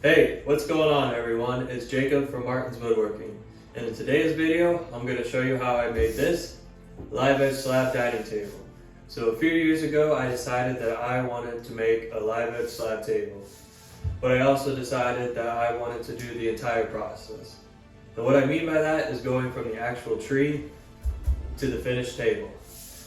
Hey, what's going on everyone? It's Jacob from Martin's Woodworking. And in today's video, I'm going to show you how I made this live edge slab dining table. So a few years ago, I decided that I wanted to make a live edge slab table. But I also decided that I wanted to do the entire process. And what I mean by that is going from the actual tree to the finished table.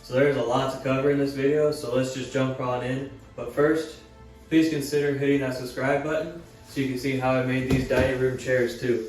So there's a lot to cover in this video, so let's just jump on in. But first, please consider hitting that subscribe button so you can see how I made these dining room chairs too.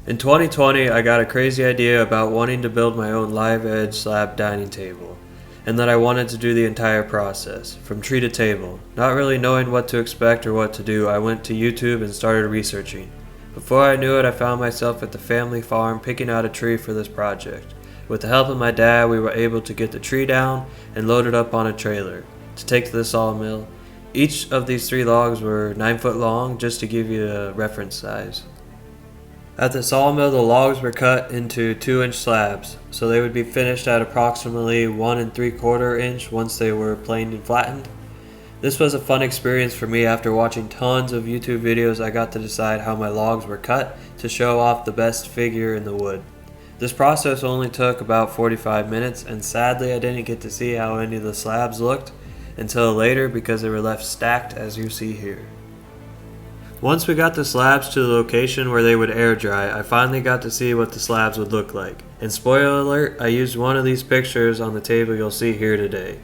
In 2020, I got a crazy idea about wanting to build my own live edge slab dining table, and that I wanted to do the entire process, from tree to table. Not really knowing what to expect or what to do, I went to YouTube and started researching. Before I knew it, I found myself at the family farm picking out a tree for this project. With the help of my dad, we were able to get the tree down and load it up on a trailer to take to the sawmill. Each of these 3 logs were 9 foot long, just to give you a reference size. At the sawmill, the logs were cut into 2-inch slabs, so they would be finished at approximately 1 3/4 inch once they were planed and flattened. This was a fun experience for me. After watching tons of YouTube videos, I got to decide how my logs were cut to show off the best figure in the wood. This process only took about 45 minutes, and sadly I didn't get to see how any of the slabs looked until later because they were left stacked as you see here. Once we got the slabs to the location where they would air dry, I finally got to see what the slabs would look like. And spoiler alert, I used one of these pictures on the table you'll see here today.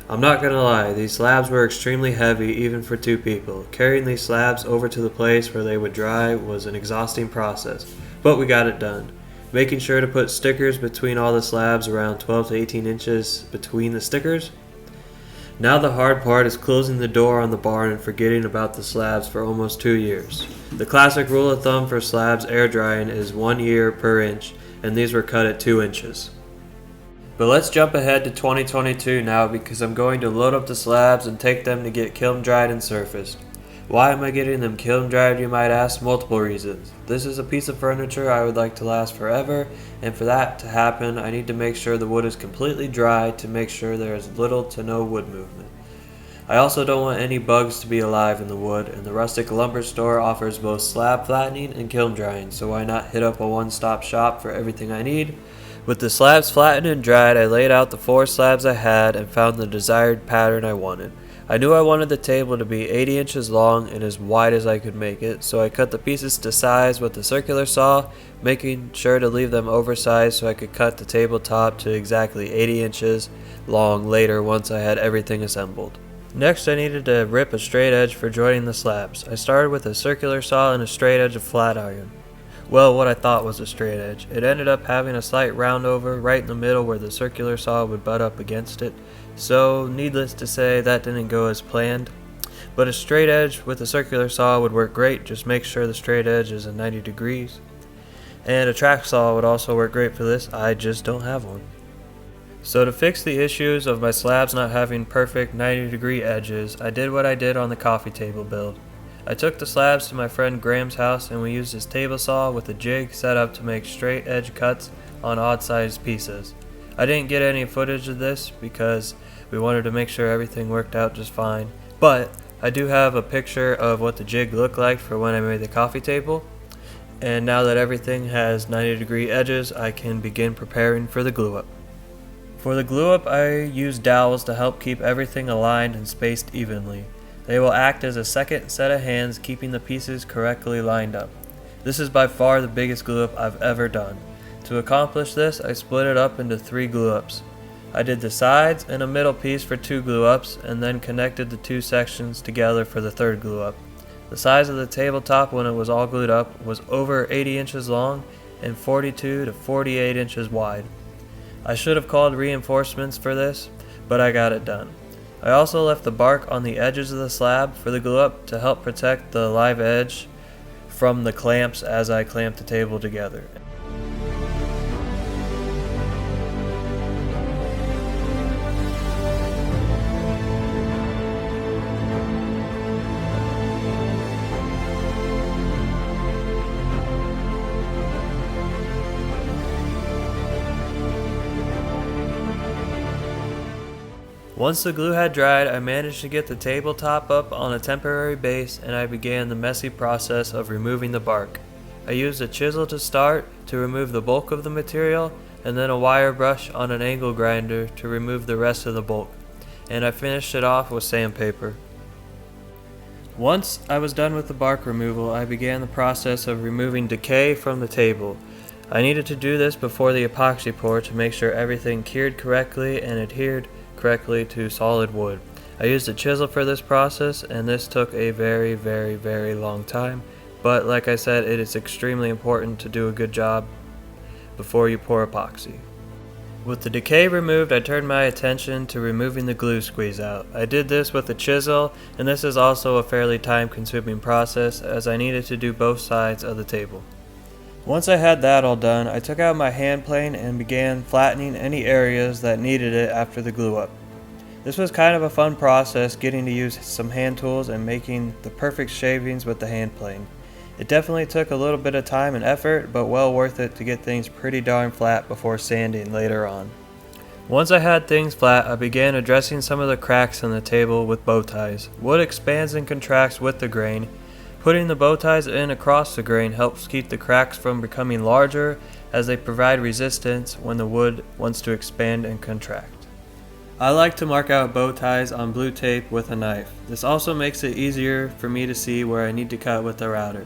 I'm not gonna lie, these slabs were extremely heavy even for 2 people. Carrying these slabs over to the place where they would dry was an exhausting process, but we got it done. Making sure to put stickers between all the slabs, around 12 to 18 inches between the stickers. Now the hard part is closing the door on the barn and forgetting about the slabs for almost 2 years. The classic rule of thumb for slabs air drying is 1 year per inch, and these were cut at 2 inches. But let's jump ahead to 2022 now, because I'm going to load up the slabs and take them to get kiln dried and surfaced. Why am I getting them kiln dried, you might ask? Multiple reasons. This is a piece of furniture I would like to last forever, and for that to happen I need to make sure the wood is completely dry to make sure there is little to no wood movement. I also don't want any bugs to be alive in the wood, and the rustic lumber store offers both slab flattening and kiln drying, so why not hit up a one-stop shop for everything I need? With the slabs flattened and dried, I laid out the 4 slabs I had and found the desired pattern I wanted. I knew I wanted the table to be 80 inches long and as wide as I could make it, so I cut the pieces to size with the circular saw, making sure to leave them oversized so I could cut the tabletop to exactly 80 inches long later once I had everything assembled. Next, I needed to rip a straight edge for joining the slabs. I started with a circular saw and a straight edge of flat iron. Well, what I thought was a straight edge. It ended up having a slight round over right in the middle where the circular saw would butt up against it. So, needless to say, that didn't go as planned. But a straight edge with a circular saw would work great. Just make sure the straight edge is at 90 degrees. And a track saw would also work great for this. I just don't have one. So to fix the issues of my slabs not having perfect 90-degree edges, I did what I did on the coffee table build. I took the slabs to my friend Graham's house, and we used his table saw with a jig set up to make straight edge cuts on odd-sized pieces. I didn't get any footage of this because we wanted to make sure everything worked out just fine, but I do have a picture of what the jig looked like for when I made the coffee table. And now that everything has 90-degree edges, I can begin preparing for the glue up. For the glue up, I use dowels to help keep everything aligned and spaced evenly. They will act as a second set of hands, keeping the pieces correctly lined up. This is by far the biggest glue up I've ever done. To accomplish this, I split it up into 3 glue ups. I did the sides and a middle piece for 2 glue ups, and then connected the 2 sections together for the 3rd glue up. The size of the tabletop when it was all glued up was over 80 inches long and 42 to 48 inches wide. I should have called reinforcements for this, but I got it done. I also left the bark on the edges of the slab for the glue up to help protect the live edge from the clamps as I clamped the table together. Once the glue had dried, I managed to get the tabletop up on a temporary base, and I began the messy process of removing the bark. I used a chisel to start to remove the bulk of the material, and then a wire brush on an angle grinder to remove the rest of the bulk, and I finished it off with sandpaper. Once I was done with the bark removal, I began the process of removing decay from the table. I needed to do this before the epoxy pour to make sure everything cured correctly and adhered correctly to solid wood. I used a chisel for this process, and this took a very long time, but like I said, it is extremely important to do a good job before you pour epoxy. With the decay removed, I turned my attention to removing the glue squeeze out. I did this with a chisel, and this is also a fairly time-consuming process as I needed to do both sides of the table. Once I had that all done, I took out my hand plane and began flattening any areas that needed it after the glue up. This was kind of a fun process, getting to use some hand tools and making the perfect shavings with the hand plane. It definitely took a little bit of time and effort, but well worth it to get things pretty darn flat before sanding later on. Once I had things flat, I began addressing some of the cracks in the table with bow ties. Wood expands and contracts with the grain. Putting the bow ties in across the grain helps keep the cracks from becoming larger, as they provide resistance when the wood wants to expand and contract. I like to mark out bow ties on blue tape with a knife. This also makes it easier for me to see where I need to cut with the router.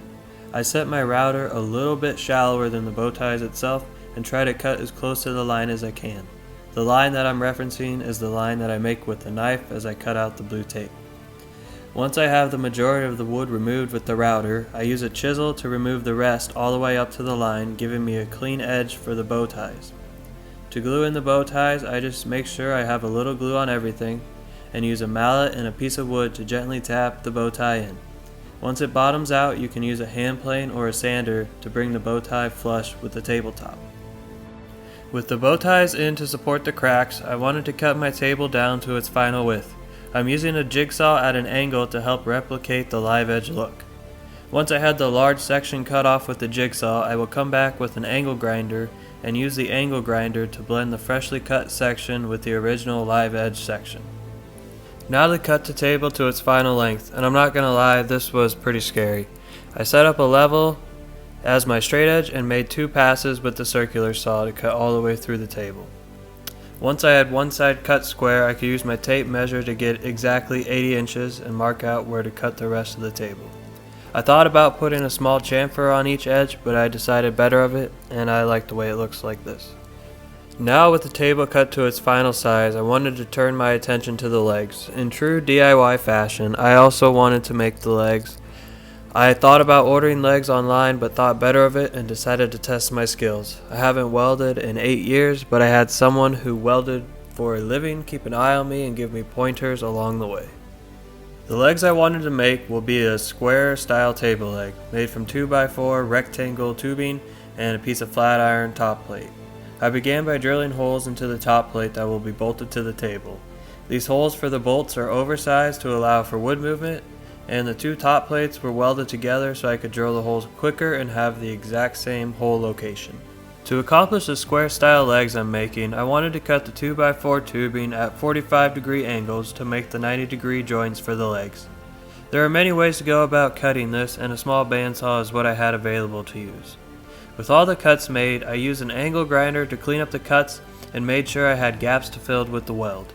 I set my router a little bit shallower than the bow ties itself and try to cut as close to the line as I can. The line that I'm referencing is the line that I make with the knife as I cut out the blue tape. Once I have the majority of the wood removed with the router, I use a chisel to remove the rest all the way up to the line, giving me a clean edge for the bow ties. To glue in the bow ties, I just make sure I have a little glue on everything and use a mallet and a piece of wood to gently tap the bow tie in. Once it bottoms out, you can use a hand plane or a sander to bring the bow tie flush with the tabletop. With the bow ties in to support the cracks, I wanted to cut my table down to its final width. I'm using a jigsaw at an angle to help replicate the live edge look. Once I had the large section cut off with the jigsaw, I will come back with an angle grinder and use the angle grinder to blend the freshly cut section with the original live edge section. Now to cut the table to its final length, and I'm not gonna lie, this was pretty scary. I set up a level as my straight edge and made 2 passes with the circular saw to cut all the way through the table. Once I had one side cut square, I could use my tape measure to get exactly 80 inches and mark out where to cut the rest of the table. I thought about putting a small chamfer on each edge, but I decided better of it, and I like the way it looks like this. Now with the table cut to its final size, I wanted to turn my attention to the legs. In true DIY fashion, I also wanted to make the legs. I thought about ordering legs online, but thought better of it and decided to test my skills. I haven't welded in 8 years, but I had someone who welded for a living keep an eye on me and give me pointers along the way. The legs I wanted to make will be a square style table leg, made from 2x4 rectangle tubing and a piece of flat iron top plate. I began by drilling holes into the top plate that will be bolted to the table. These holes for the bolts are oversized to allow for wood movement, and the 2 top plates were welded together so I could drill the holes quicker and have the exact same hole location. To accomplish the square style legs I'm making, I wanted to cut the 2x4 tubing at 45-degree angles to make the 90-degree joints for the legs. There are many ways to go about cutting this, and a small bandsaw is what I had available to use. With all the cuts made, I used an angle grinder to clean up the cuts and made sure I had gaps to fill with the weld.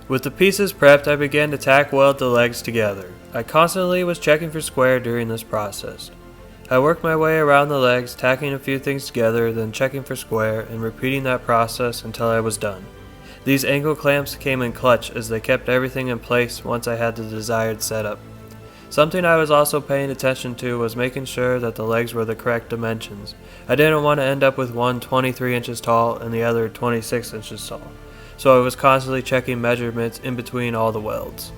With the pieces prepped, I began to tack weld the legs together. I constantly was checking for square during this process. I worked my way around the legs, tacking a few things together, then checking for square, and repeating that process until I was done. These angle clamps came in clutch as they kept everything in place once I had the desired setup. Something I was also paying attention to was making sure that the legs were the correct dimensions. I didn't want to end up with one 23 inches tall and the other 26 inches tall, so I was constantly checking measurements in between all the welds.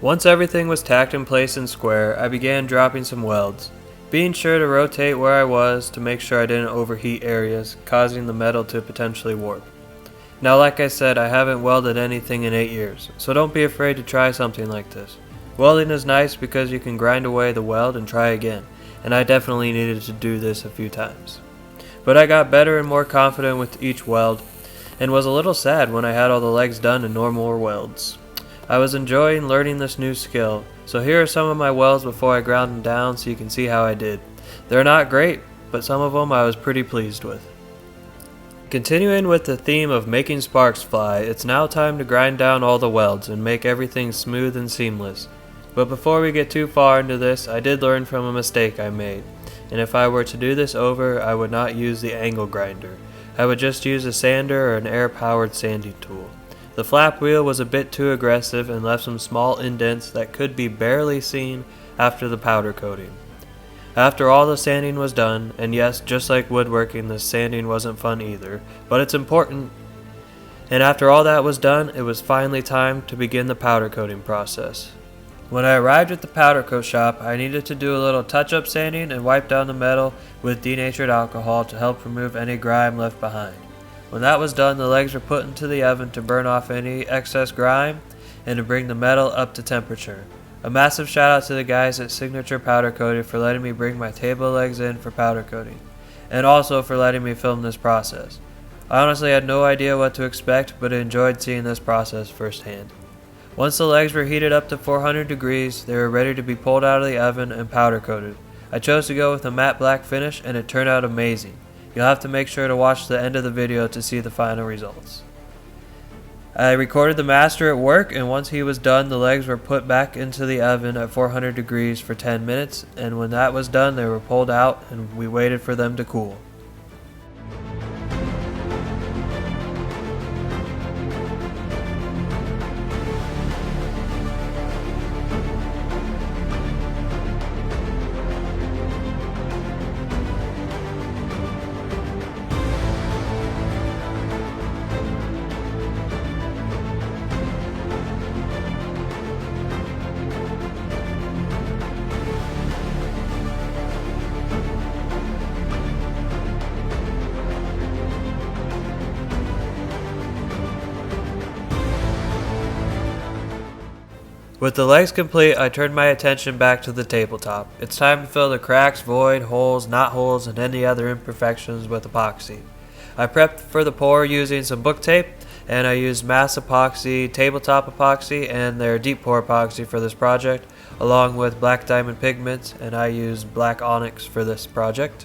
Once everything was tacked in place and square, I began dropping some welds, being sure to rotate where I was to make sure I didn't overheat areas, causing the metal to potentially warp. Now, like I said, I haven't welded anything in 8 years, so don't be afraid to try something like this. Welding is nice because you can grind away the weld and try again, and I definitely needed to do this a few times. But I got better and more confident with each weld, and was a little sad when I had all the legs done in normal welds. I was enjoying learning this new skill, so here are some of my welds before I ground them down so you can see how I did. They're not great, but some of them I was pretty pleased with. Continuing with the theme of making sparks fly, it's now time to grind down all the welds and make everything smooth and seamless. But before we get too far into this, I did learn from a mistake I made, and if I were to do this over, I would not use the angle grinder. I would just use a sander or an air-powered sanding tool. The flap wheel was a bit too aggressive and left some small indents that could be barely seen after the powder coating. After all the sanding was done, and yes, just like woodworking, the sanding wasn't fun either, but it's important. And after all that was done, it was finally time to begin the powder coating process. When I arrived at the powder coat shop, I needed to do a little touch-up sanding and wipe down the metal with denatured alcohol to help remove any grime left behind. When that was done, the legs were put into the oven to burn off any excess grime and to bring the metal up to temperature. A massive shout out to the guys at Signature Powder Coating for letting me bring my table legs in for powder coating, and also for letting me film this process. I honestly had no idea what to expect, but enjoyed seeing this process firsthand. Once the legs were heated up to 400 degrees, they were ready to be pulled out of the oven and powder coated. I chose to go with a matte black finish and it turned out amazing. You'll have to make sure to watch the end of the video to see the final results. I recorded the master at work, and once he was done, the legs were put back into the oven at 400 degrees for 10 minutes, and when that was done, they were pulled out and we waited for them to cool. With the legs complete, I turned my attention back to the tabletop. It's time to fill the cracks, void, holes, knot holes, and any other imperfections with epoxy. I prepped for the pour using some book tape, and I used mass epoxy, tabletop epoxy, and their deep pour epoxy for this project, along with black diamond pigments, and I used black onyx for this project.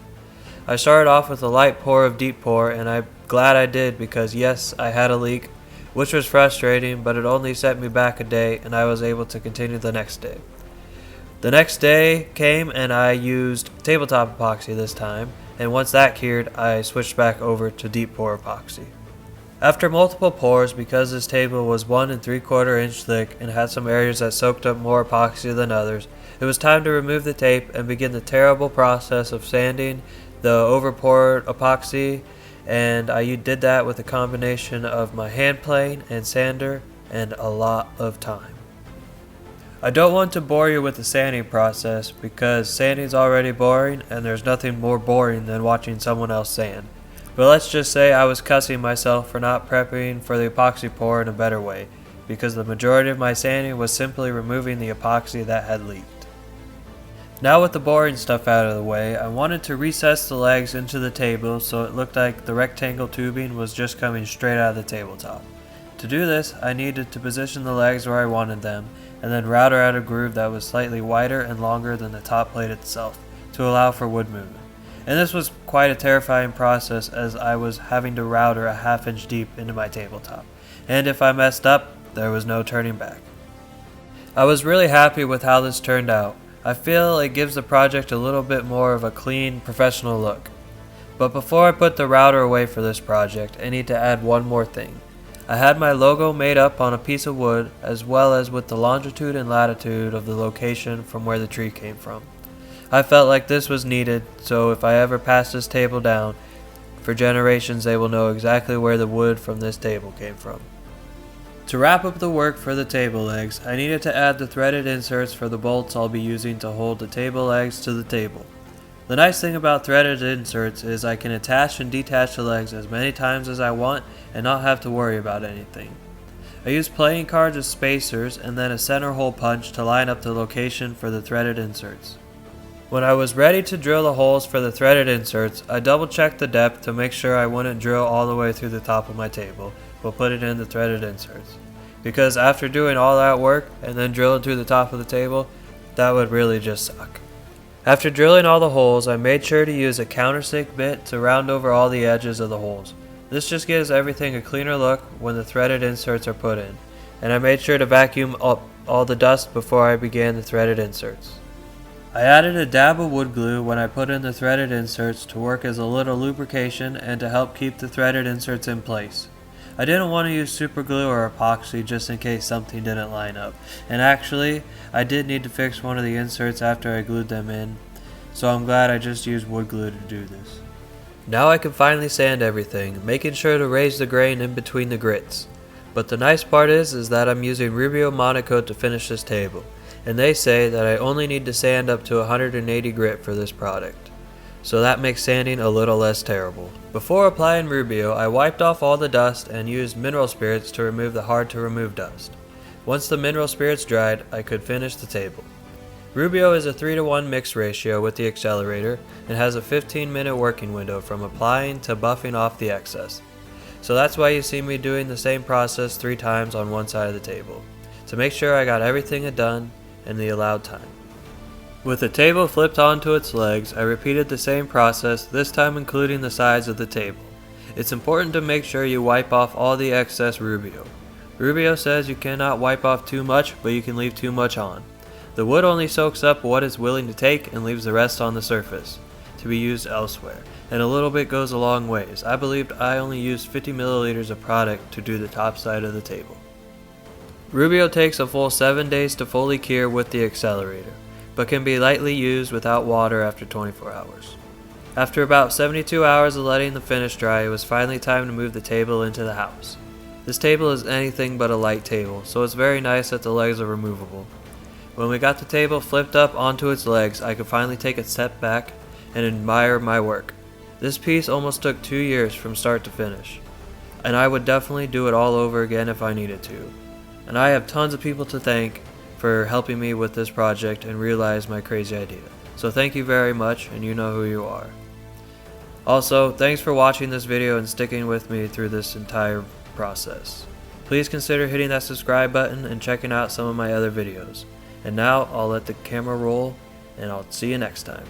I started off with a light pour of deep pour, and I'm glad I did because yes, I had a leak, which was frustrating, but it only set me back a day and I was able to continue the next day. The next day came and I used tabletop epoxy this time, and once that cured, I switched back over to deep pour epoxy. After multiple pours, because this table was 1 3/4 inch thick and had some areas that soaked up more epoxy than others, it was time to remove the tape and begin the terrible process of sanding the overpoured epoxy, and I did that with a combination of my hand plane and sander and a lot of time. I don't want to bore you with the sanding process because sanding is already boring and there's nothing more boring than watching someone else sand. But let's just say I was cussing myself for not prepping for the epoxy pour in a better way, because the majority of my sanding was simply removing the epoxy that had leaked. Now with the boring stuff out of the way, I wanted to recess the legs into the table so it looked like the rectangle tubing was just coming straight out of the tabletop. To do this, I needed to position the legs where I wanted them, and then router out a groove that was slightly wider and longer than the top plate itself, to allow for wood movement. And this was quite a terrifying process as I was having to router a 1/2 inch deep into my tabletop, and if I messed up, there was no turning back. I was really happy with how this turned out. I feel it gives the project a little bit more of a clean, professional look. But before I put the router away for this project, I need to add one more thing. I had my logo made up on a piece of wood, as well as with the longitude and latitude of the location from where the tree came from. I felt like this was needed, so if I ever pass this table down, for generations they will know exactly where the wood from this table came from. To wrap up the work for the table legs, I needed to add the threaded inserts for the bolts I'll be using to hold the table legs to the table. The nice thing about threaded inserts is I can attach and detach the legs as many times as I want and not have to worry about anything. I used playing cards as spacers and then a center hole punch to line up the location for the threaded inserts. When I was ready to drill the holes for the threaded inserts, I double checked the depth to make sure I wouldn't drill all the way through the top of my table, but put it in the threaded inserts. Because after doing all that work and then drilling through the top of the table, that would really just suck. After drilling all the holes, I made sure to use a countersink bit to round over all the edges of the holes. This just gives everything a cleaner look when the threaded inserts are put in, and I made sure to vacuum up all the dust before I began the threaded inserts. I added a dab of wood glue when I put in the threaded inserts to work as a little lubrication and to help keep the threaded inserts in place. I didn't want to use super glue or epoxy just in case something didn't line up, and actually I did need to fix one of the inserts after I glued them in, so I'm glad I just used wood glue to do this. Now I can finally sand everything, making sure to raise the grain in between the grits. But the nice part is that I'm using Rubio Monocoat to finish this table, and they say that I only need to sand up to 180 grit for this product. So that makes sanding a little less terrible. Before applying Rubio, I wiped off all the dust and used mineral spirits to remove the hard to remove dust. Once the mineral spirits dried, I could finish the table. Rubio is a 3-to-1 mix ratio with the accelerator and has a 15-minute working window from applying to buffing off the excess. So that's why you see me doing the same process 3 times on one side of the table, to make sure I got everything done in the allowed time. With the table flipped onto its legs, I repeated the same process, this time including the sides of the table. It's important to make sure you wipe off all the excess Rubio. Rubio says you cannot wipe off too much, but you can leave too much on. The wood only soaks up what it's willing to take and leaves the rest on the surface, to be used elsewhere, and a little bit goes a long ways. I believed I only used 50 milliliters of product to do the top side of the table. Rubio takes a full 7 days to fully cure with the accelerator, but can be lightly used without water after 24 hours. After about 72 hours of letting the finish dry, it was finally time to move the table into the house. This table is anything but a light table, so it's very nice that the legs are removable. When we got the table flipped up onto its legs, I could finally take a step back and admire my work. This piece almost took 2 years from start to finish, and I would definitely do it all over again if I needed to. And I have tons of people to thank for helping me with this project and realize my crazy idea. So thank you very much, and you know who you are. Also, thanks for watching this video and sticking with me through this entire process. Please consider hitting that subscribe button and checking out some of my other videos. And now I'll let the camera roll, and I'll see you next time.